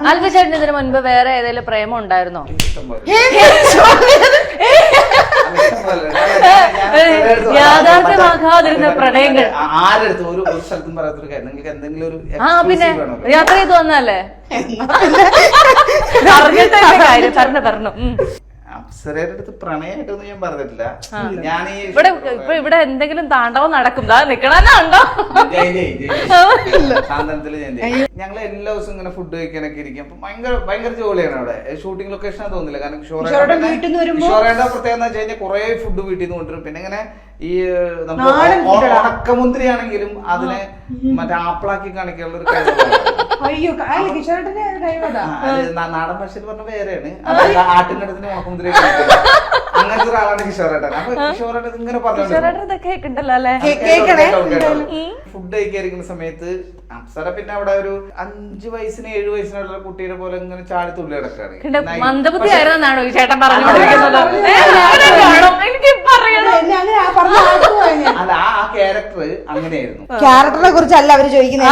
ആൽഫി ചേട്ടന് ഇതിനു മുൻപ് വേറെ ഏതെങ്കിലും പ്രേമം ഉണ്ടായിരുന്നോ? യാഥാർത്ഥ്യമാകാതിരുന്ന പ്രണയങ്ങൾ ആരെടുത്തും ഒരു സ്ഥലത്തും പറയാത്തൊരു കാര്യം, നിങ്ങൾക്ക് എന്തെങ്കിലും ഒരു പിന്നെ യാത്ര ചെയ്ത് വന്നല്ലേ പറഞ്ഞു. അപ്സരയുടെ അടുത്ത് പ്രണയമായിട്ടൊന്നും ഞാൻ പറഞ്ഞിട്ടില്ല. ഞാൻ ഇവിടെ എന്തെങ്കിലും താണ്ടവം നടക്കും നിക്കണോ സാന്ത്വനത്തില് ഞങ്ങൾ എല്ലാ ദിവസവും ഇങ്ങനെ ഫുഡ് കഴിക്കാനൊക്കെ ഇരിക്കും. അപ്പൊ ഭയങ്കര ജോലിയാണ് അവിടെ. ഷൂട്ടിംഗ് ലൊക്കേഷൻ തോന്നില്ല. കാരണം ഷോറേണ്ട പ്രത്യേകത എന്ന് വെച്ച് കഴിഞ്ഞാൽ കുറെ ഫുഡ് വീട്ടിൽ നിന്ന് കൊണ്ടുവരും. പിന്നെ ഇങ്ങനെ ഈ ഉണക്കമുന്തിരി ആണെങ്കിലും അതിനെ മറ്റേ ആപ്പിളാക്കി കാണിക്കാനുള്ള ഒരു നാടൻ ഭാഷയിൽ പറഞ്ഞ വേറെയാണ്. ആട്ടിന്റെ അടുത്തിന് ഉണക്കമുന്തിരി അങ്ങനത്തെ ഒരാളാണ് കിഷോറേട്ടൻ. അപ്പൊ കിഷോറേട്ടൻ ഇങ്ങനെ പറഞ്ഞു ഫുഡ് കഴിക്കാതിരിക്കുന്ന സമയത്ത് അപ്സര പിന്നെ അവിടെ ഒരു 5 വയസ്സിന് 7 വയസ്സിനുള്ള കുട്ടിയുടെ പോലെ ഇങ്ങനെ ചാടി തുള്ളി കിടക്കാണ്. അല്ല ആ ക്യാരക്ടർ അങ്ങനെയായിരുന്നു. ക്യാരക്ടറിനെ കുറിച്ചല്ല അവര് ചോദിക്കുന്നത്.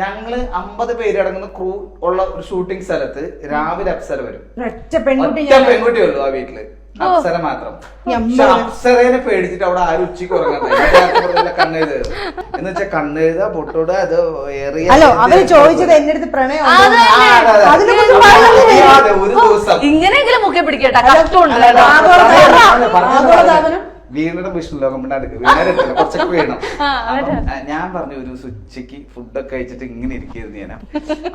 ഞങ്ങള് 50 പേരടങ്ങുന്ന ക്രൂ ഉള്ള ഒരു ഷൂട്ടിംഗ് സ്ഥലത്ത് രാവിലെ അപ്സര വരും. ഒറ്റ പെൺകുട്ടിയുള്ളൂ ആ വീട്ടില്, അപ്സര മാത്രം. പക്ഷെ അപ്സരേനെ പേടിച്ചിട്ട് അവിടെ ആരും ഉച്ചക്ക് ഉറങ്ങണ്ട. കണ്ണെഴുത എന്ന് വെച്ചാൽ കണ്ണെഴുത പൊട്ടോട് അത് ഹലോ അവര് ചോദിച്ചത് എന്റെ അടുത്ത് പ്രണയം ഒരു ദിവസം ഇങ്ങനെയെങ്കിലും മുഖ്യ പിടിക്കട്ടെ. വീടിന്റെ വിഷ്ണു ലോകം വീണാരത്തില്ല കുറച്ചൊക്കെ വീണം. ഞാൻ പറഞ്ഞു ഒരു ഉച്ചക്ക് ഫുഡൊക്കെ കഴിച്ചിട്ട് ഇങ്ങനെ ഇരിക്കരുത്. ഞാൻ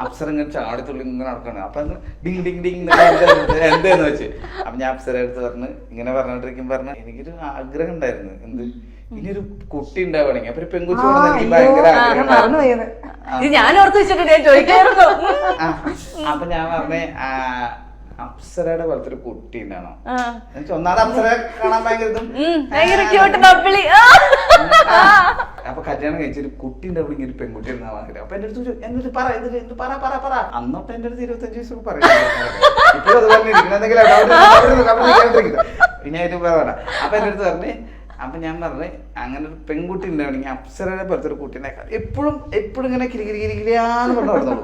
അപ്സര ഇങ്ങനെ ചാടിത്തുള്ളി ഇങ്ങനെ നടക്കണം. അപ്പൊ ഡിങ് ഡിങ് ഡിങ് എന്താന്ന് വെച്ച് അപ്പൊ ഞാൻ അപ്സര അടുത്ത് പറഞ്ഞ് ഇങ്ങനെ പറഞ്ഞോണ്ടിരിക്കും പറഞ്ഞ എനിക്കൊരു ആഗ്രഹം ഉണ്ടായിരുന്നു. എന്ത് ഇനിയൊരു കുട്ടി ഉണ്ടാവണെങ്കിൽ അപ്പൊ ഒരു പെൺകുട്ടി എനിക്ക് ഭയങ്കര ആഗ്രഹം. ഞാൻ ഓർത്ത് വെച്ചിട്ട് ഞാൻ ചോദിക്കായിരുന്നു. അപ്പൊ ഞാൻ പറഞ്ഞേ അപ്സരയുടെ പോലത്തെ ഒരു കുട്ടി ഉണ്ടാണോ? ഒന്നാമത് അപ്സര കാണാൻ അപ്പൊ കല്യാണം കഴിച്ചൊരു കുട്ടി ഉണ്ടാവണെങ്കിൽ ഒരു പെൺകുട്ടി ഉണ്ടാവാൻ ആഗ്രഹം. അപ്പൊ എന്റെ അടുത്ത് എന്നിട്ട് പറ അന്നോട്ട് എന്റെ അടുത്ത് 25 വയസ്സൊക്കെ പറയാം. ഇപ്പോഴും അത് പറഞ്ഞിരിക്കണം എന്തെങ്കിലും പിന്നെ ആയിട്ട് പറയണ. അപ്പൊ എന്റെ അടുത്ത് പറഞ്ഞേ അപ്പൊ ഞാൻ പറഞ്ഞേ അങ്ങനെ ഒരു പെൺകുട്ടി ഉണ്ടാവണെങ്കിൽ അപ്സരയുടെ പോലത്തെ ഒരു കുട്ടീനെ എപ്പോഴും ഇങ്ങനെ കിരികിരിയാന്ന് പറഞ്ഞു കൊടുത്തോളൂ.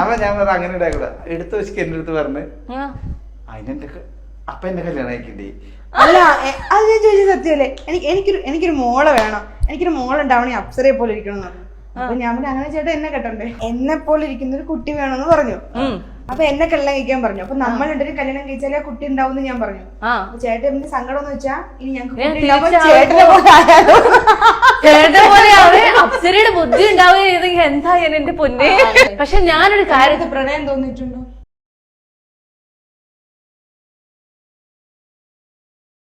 അപ്പൊ ഞാൻ പറഞ്ഞ അങ്ങനെ ഉണ്ടായിക്കൂടാ. എടുത്ത് വെച്ചിട്ട് എന്റെ അടുത്ത് പറഞ്ഞ് അതിനെന്റെ അപ്പൊ എന്റെ കല്യാണം അയക്കണ്ടേ? അല്ല അത് ഞാൻ ചോദിച്ചത് സത്യമല്ലേ. എനിക്കൊരു മോളെ വേണം. എനിക്കൊരു മോളുണ്ടാവണേ അപ്സരയെ പോലെ ഇരിക്കണം എന്ന് പറഞ്ഞു. അപ്പൊ ഞാൻ പറഞ്ഞു അങ്ങനെ ചേട്ടാ എന്നെ കെട്ടണ്ടേ, എന്നെ പോലെ ഇരിക്കുന്ന ഒരു കുട്ടി വേണമെന്ന് പറഞ്ഞു. അപ്പൊ എന്നെ കല്യാണം കഴിക്കാൻ പറഞ്ഞു. അപ്പൊ നമ്മൾ രണ്ടുപേരും കല്യാണം കഴിച്ചാലേ കുട്ടി ഉണ്ടാവും എന്ന് ഞാൻ പറഞ്ഞു. അപ്പൊ ചേട്ടൻ എന്ത് സങ്കടം എന്ന് വെച്ചാ ഇനി ഞങ്ങൾക്ക് അപ്സരയുടെ ബുദ്ധി ഉണ്ടാവുക എന്തായാലും എന്റെ പൊന്നെ. പക്ഷെ ഞാനൊരു കാര്യത്തിൽ പ്രണയം തോന്നിയിട്ടുണ്ടോ?